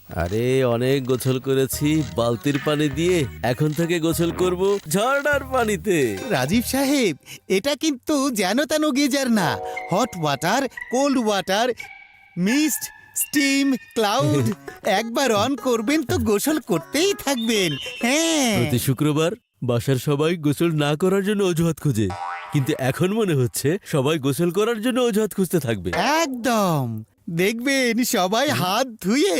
আরে অনেক গোসল করেছি বালতির পানি দিয়ে, এখন থেকে গোসল করব ঝর্ণার পানিতে। রাজীব সাহেব, এটা কিন্তু যেন তেন গিজার না। Hot water, cold water, mist, steam, cloud. একবার অন করবেন তো গোসল করতেই থাকবেন। হ্যাঁ, প্রতি শুক্রবার বাসার সবাই গোসল না করার জন্য অজুহাত খুঁজে, কিন্তু এখন মনে হচ্ছে সবাই গোসল করার জন্য অজুহাত খুঁজতে থাকবে। একদম। দেখবেন সবাই হাত ধুয়ে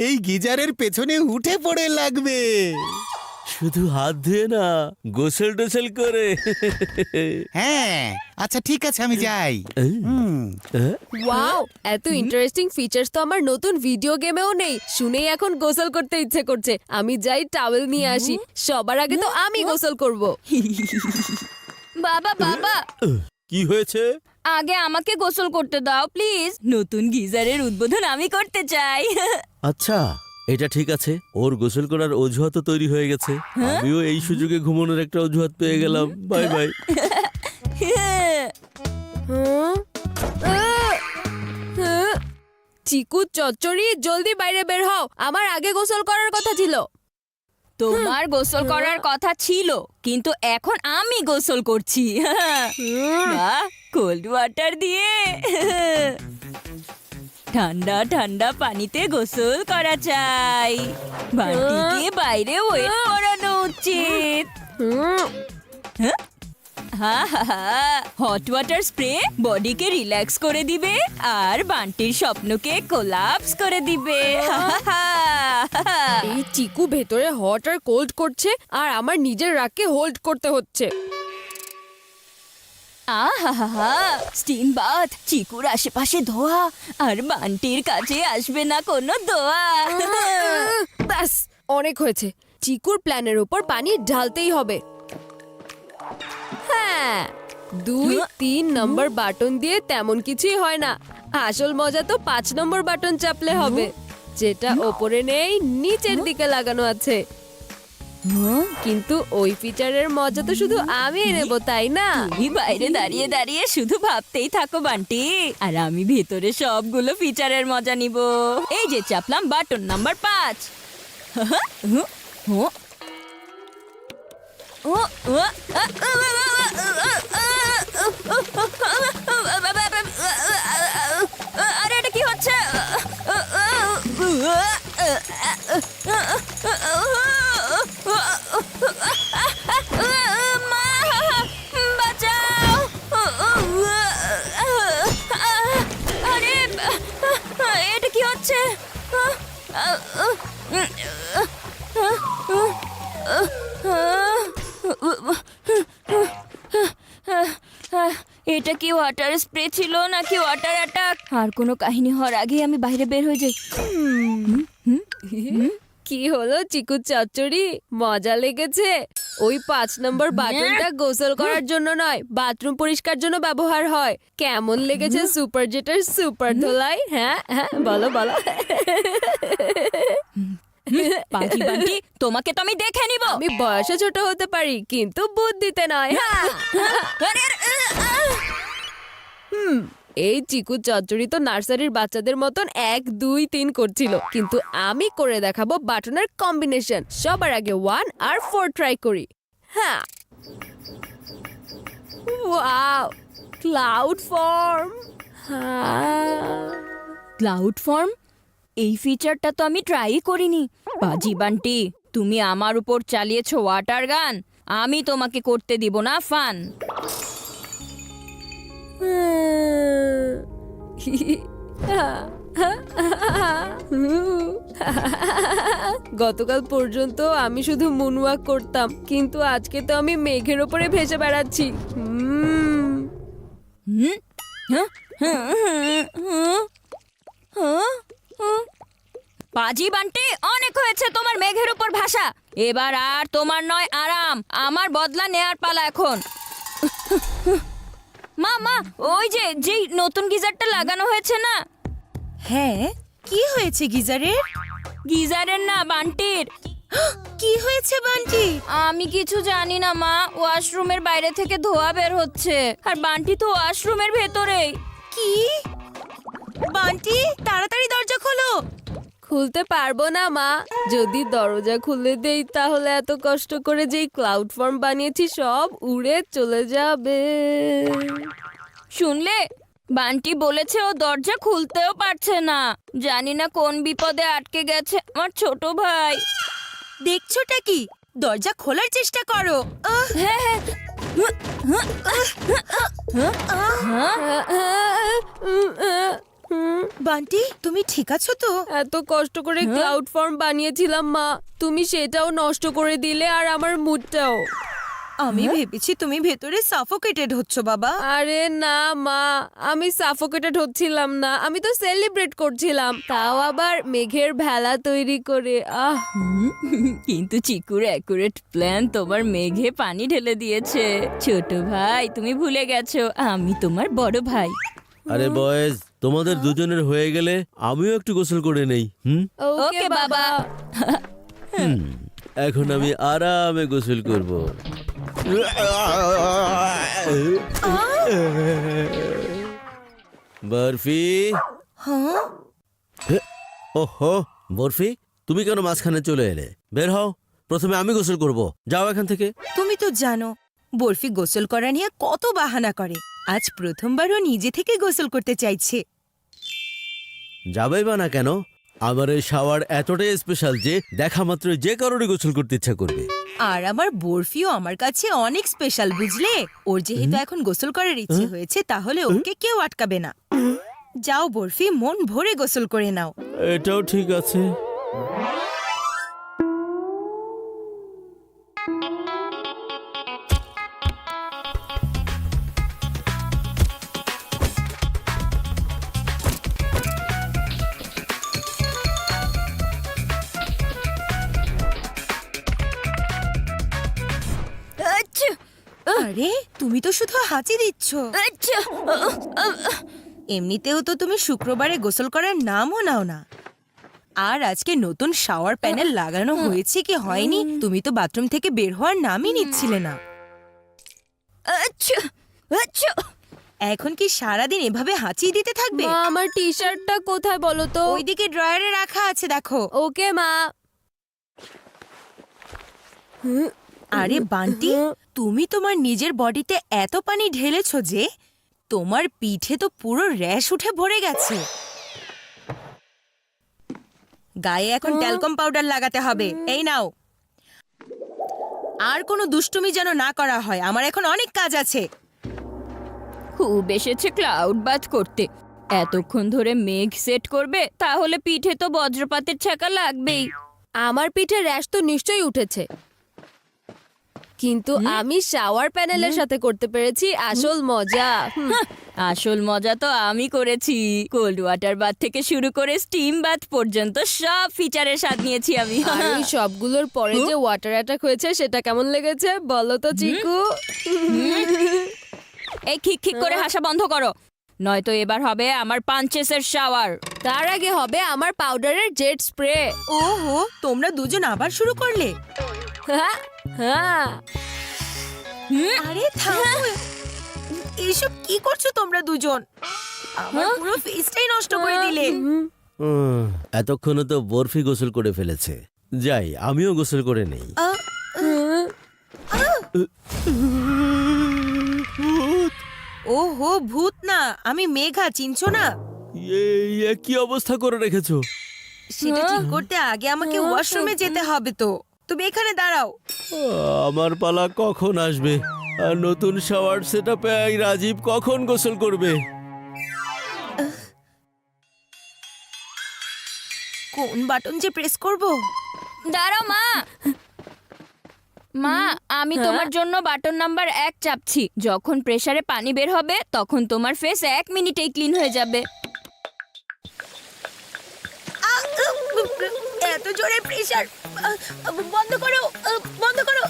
এই গিজারের পেছনে উঠে পড়ে লাগবে। শুধু হাত ধুয়ে না, গোসল টোসল করে। হ্যাঁ, আচ্ছা ঠিক আছে, আমি যাই। ওয়াও, এত ইন্টারেস্টিং ফিচার্স তো আমার নতুন ভিডিও গেমেও নেই। শুনেই এখন গোসল করতে ইচ্ছে করছে। আমি যাই টাওয়েল নিয়ে আসি। সবার আগে তো আমি গোসল করব। বাবা বাবা, কি হয়েছে? আগে আমাকে গোসল করতে দাও প্লিজ। নতুন গিজারের উদ্বোধন আমি করতে চাই। আচ্ছা, এটা ঠিক আছে, ওর গোসল করার অজুহাত তৈরি হয়ে গেছে। আমিও এই সুযোগে ঘুমানোর একটা অজুহাত পেয়ে গেলাম। Bye bye. চিকু চচ্চড়ি, জলদি বাইরে বের হও। আমার আগে গোসল করার কথা ছিল। তোমার গোসল করার কথা ছিল, কিন্তু এখন আমি গোসল করছি। কোল্ড ওয়াটার দিয়ে ঠান্ডা ঠান্ডা পানিতে গোসল করা চাই। বাড়িকে বাইরে ওয়েট করানো উচিত। হট ওয়াটার স্প্রে বডিকে রিল্যাক্স করে দিবে আর বান্টির স্বপ্নকে কোলাপস করে দিবে। এই চিকু ভেতরে হট আর কোল্ড করছে, আর আমার নিজের রাগকে হোল্ড করতে হচ্ছে। আহা, স্টিম বাথ, চিকুর আশেপাশে ধোয়া, আর বান্টির কাছে আসবে না কোনো দোয়া। ব্যাস, অনেক হয়েছে। চিকুর প্ল্যানের উপর পানি ঢালতেই হবে। হ্যাঁ, 2-3 নম্বর বাটন দিয়ে তেমন কিছুই হয় না। আসল মজা তো 5 নম্বর বাটন চাপলে হবে, যেটা ওপরে নেই, নিচের দিকে লাগানো আছে। কিন্তু ওই ফিচারের মজা তো শুধু আমি নেব, তাই না? তুমি বাইরে দাঁড়িয়ে দাঁড়িয়ে শুধু ভাবতেই থাকো বান্টি, আর আমি ভেতরে সবগুলো ফিচারের মজা নিব। এই যে চাপলাম বাটন নাম্বার 5। আরে এটা কি হচ্ছে? মা, বাঁচাও! আরে এটা কি হচ্ছে? এটা কি ওয়াটার স্প্রে ছিল নাকি ওয়াটার অ্যাটাক? আর কোনো কাহিনী হওয়ার আগেই আমি বাইরে বের হয়ে যাই। কি হলো চিকু চচ্চড়ি, মজা লেগেছে? ওই 5 নম্বর বাটনটা গোসল করার জন্য নয়, বাথরুম পরিষ্কার জন্য ব্যবহার হয়। কেমন লেগেছে সুপার জেটের সুপার ধোলাই? হ্যাঁ হ্যাঁ, বলো বলো। পাখি বান্টি, তোমাকে তো আমি দেখে নিব। আমি বয়সে ছোট হতে পারি, কিন্তু বুদ্ধিতে নয়। এই চিকু চচ্চড়ি তো নার্সারির বাচ্চাদের মতন 1 2 3 করছিল, কিন্তু আমি করে দেখাবো বাটনের কম্বিনেশন। সবার আগে 1 আর 4 ট্রাই করি। হ্যাঁ, wow, cloud form. Cloud form? এই ফিচারটা তো আমি ট্রাই করিনি। বাজি বান্টি, তুমি আমার উপর চালিয়েছো ওয়াটার গান, আমি তোমাকে করতে দিব না ফান। গতকাল পর্যন্ত আমি শুধু মুনওয়াক করতাম, কিন্তু আজকে তো আমি মেঘের ওপরে ভেসে বেড়াচ্ছি। বাজি বান্টি, অনেক হয়েছে তোমার মেঘের উপর ভাষা। এবার আর তোমার নয় আরাম, আমার বদলা নেয়ার পালা এখন। মা মা, ওই যে যেই নতুন গিজারটা লাগানো হয়েছে না? হ্যাঁ, কি হয়েছে গিজারের? গিজারের না, বান্টির। কি হয়েছে বান্টি? আমি কিছু জানি না মা, ওয়াশরুমের বাইরে থেকে ধোয়া বের হচ্ছে, আর বান্টি তো ওয়াশরুমের ভেতরেই। কি? বান্টি, তাড়াতাড়ি দরজা খোলো। খুলতে পারবো না মা, যদি দরজা খুলে দেই তাহলে এত কষ্ট করে যেই ক্লাউড ফর্ম বানিয়েছি সব উড়ে চলে যাবে। শুনলে, বান্টি বলেছে ও দরজা খুলতেও পারছে না। জানি না কোন বিপদে আটকে গেছে আমার ছোট ভাই। দেখছোটা কি? দরজা খোলার চেষ্টা করো। বান্টি, তুমি ঠিক আছো তো? এত কষ্ট করে ক্লাউড ফর্ম বানিয়েছিলাম মা, তুমি সেটাও নষ্ট করে দিলে আর আমার মুডটাও। আমি ভেবেছি তুমি ভেতরে সাফোকেটেড হচ্ছ বাবা। আরে না মা, আমি সাফোকেটেড হচ্ছিলাম না, আমি তো সেলিব্রেট করছিলাম, তাও আবার মেঘের ভেলা তৈরি করে। কিন্তু চিকুর অ্যাকুরেট প্ল্যান তোমার মেঘে পানি ঢেলে দিয়েছে। ছোট ভাই, তুমি ভুলে গেছো আমি তোমার বড় ভাই। আরে বয়েজ, তোমাদের দুজনের হয়ে গেলে আমিও একটু গোসল করে নেই। ওকে বাবা। এখন আমি আরামে গোসল করব। বরফি। হ্যাঁ, ওহো বরফি, তুমি কেন মাঝখানে চলে এলে? বের হও, প্রথমে আমি গোসল করব। যাও এখান থেকে। তুমি তো জানো বরফি গোসল করা নিয়ে কত বাহানা করে। আজ প্রথমবারও নিজে থেকে গোসল করতে চাইছে। যাবেই বা না কেন? আমার এই শাওয়ার এতটাই স্পেশাল যে দেখা মাত্র যে কারণে গোসল করতে ইচ্ছা করবে। আর আমার বরফিও আমার কাছে অনেক স্পেশাল, বুঝলে? ওর যেহেতু এখন গোসল করার ইচ্ছে হয়েছে, তাহলে ওকে কেউ আটকাবে না। যাও বরফি, মন ভরে গোসল করে নাও। এটাও ঠিক আছে। আচ্ছা, আরে তুমি তো শুধু হাঁচি দিচ্ছ। আচ্ছা। এমনিতেও তো তুমি শুক্রবারে গোসল করার নামও নাও না। আর আজকে নতুন শাওয়ার প্যানেল লাগানো হয়েছে কি হয়নি, তুমি তো বাথরুম থেকে বের হওয়ার নামই নিচ্ছিলে না। আচ্ছা, আচ্ছা। এখন কি সারাদিন এভাবে হাঁচি দিতে থাকবে? মা, আমার টি শার্টটা কোথায় বলো তো? ওইদিকে ড্রয়ারে রাখা আছে, দেখো। ওকে মা। আরে বান্টি, তুমি তোমার নিজের বডিতে এত পানি ঢেলেছো যে তোমার পিঠে তো পুরো র্যাশ উঠে ভরে গেছে। গায়ে এখন ট্যালকম পাউডার লাগাতে হবে। এই নাও। আর কোনো দুষ্টুমি যেন না করা হয়, আমার এখন অনেক কাজ আছে। খুব এসেছে ক্লাউড বাথ করতে। এতক্ষণ ধরে মেঘ সেট করবে, তাহলে পিঠে তো বজ্রপাতের ছাকা লাগবেই। আমার পিঠে র্যাশ তো নিশ্চয়ই উঠেছে, কিন্তু আমি শাওয়ার প্যানেলের সাথে করতে পেরেছি আসল মজা। আসল মজা তো আমি করেছি। কোল্ড ওয়াটার বাথ থেকে শুরু করে স্টিম বাথ পর্যন্ত সব ফিচারের স্বাদ নিয়েছি আমি। আর ওই সবগুলোর পরে যে ওয়াটার অ্যাটাক হয়েছে সেটা কেমন লেগেছে বলো তো চিকু? এই খিক খিক করে হাসা বন্ধ করো, নয়তো এবার হবে আমার পাঞ্চেসের শাওয়ার। তার আগে হবে আমার পাউডারের জেট স্প্রে। ওহো, তোমরা দুজন আবার শুরু করলে? হ্যাঁ হ্যাঁ। আরে থামো, এসব কি করছো তোমরা দুজন? আমার পুরো ফেসটাই নষ্ট করে দিলে। এতক্ষণে তো বরফি গোসল করে ফেলেছে। যাই, আমিও গোসল করে নেই। ওহো, ভূত না, আমি মেঘা, চিনছো না? কি অবস্থা করে রেখেছো? সেটা ঠিক করতে আগে আমাকে ওয়াশরুমে যেতে হবে। তো তুমি এখানে দাঁড়াও। আমার পালা কখন আসবে? আর নতুন শাওয়ার সেটআপে রাজীব কখন গোসল করবে? কোন বাটন যে প্রেস করব? দাঁড়াও মা। মা, আমি তোমার জন্য বাটন নাম্বার 1 চাপছি। যখন প্রেসারে পানি বের হবে তখন তোমার ফেস 1 মিনিটেই ক্লিন হয়ে যাবে। এত জোরে প্রেসার! বন্ধ করো, বন্ধ করো।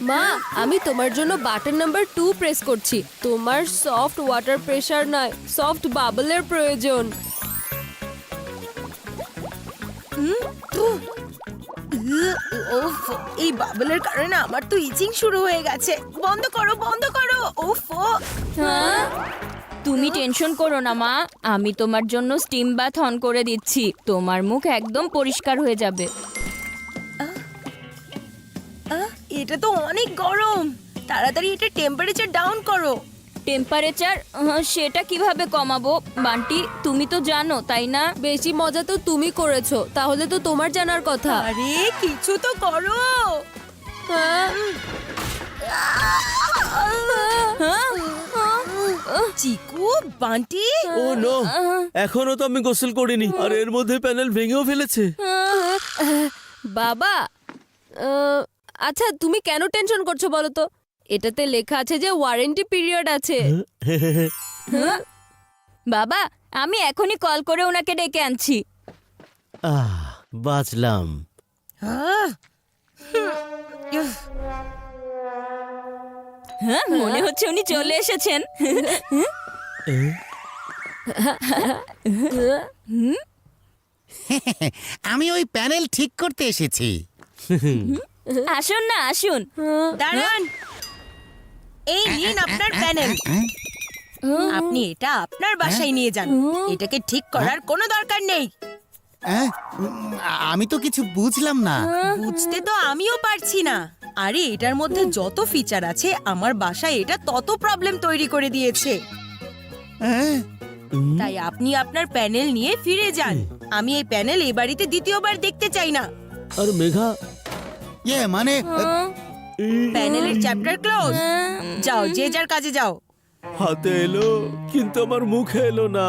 মা, আমি তোমার জন্য বাটন নাম্বার 2 প্রেস করছি। তোমার সফট ওয়াটার প্রেসার নয়, সফট বাবলের প্রয়োজন। উফ, এই বাবলের কারণে আমার তো ইচিং শুরু হয়ে গেছে। বন্ধ করো, বন্ধ করো। উফ, তুমি টেনশন করো না মা, আমি তোমার জন্য স্টিম বাথ অন করে দিচ্ছি, তোমার মুখ একদম পরিষ্কার হয়ে যাবে। এটা তো অনেক গরম, তাড়াতাড়ি এটা টেম্পারেচার ডাউন করো। টেম্পারেচার সেটা কিভাবে কমাবো বান্টি, তুমি তো জানো তাই না? বেশি মজা তো তুমি করেছো, তাহলে তো তোমার জানার কথা। আরে কিছু তো করো। হ্যাঁ? চিকু, বান্টি, ও নো, এখনো তো আমি গোসল করিনি, আর এর মধ্যে প্যানেল ভেঙেও ফেলেছে। বাবা, আচ্ছা তুমি কেন টেনশন করছো বলো তো? এটাতে লেখা আছে যে ওয়ারেন্টি পিরিয়ড আছে। বাবা, আমি এখনই কল করে ওনাকে ডেকে আনছি। বাঁচলাম। আহ, হ্যাঁ, মনে হচ্ছে উনি চলে এসেছেন। আমি ওই প্যানেল ঠিক করতে এসেছি। আসুন না, আসুন। দাঁড়ান, এই নিন আপনার প্যানেল। আপনি এটা আপনার বাসায় নিয়ে যান, এটাকে ঠিক করার কোনো দরকার নেই। আমি তো কিছু বুঝলাম না। বুঝতে তো আমিও পারছি না। আরে এটার মধ্যে যত ফিচার আছে আমার বাসায় এটা তত প্রবলেম তৈরি করে দিয়েছে। হ্যাঁ? তাই আপনি আপনার প্যানেল নিয়ে ফিরে যান। আমি এই প্যানেল এই বাড়িতে দ্বিতীয়বার দেখতে চাই না। আর মেঘা, মানে প্যানেলের চ্যাপ্টার ক্লোজ। যাও, যে যার কাজে যাও। হাতে এলো কিন্তু আমার মুখে এলো না।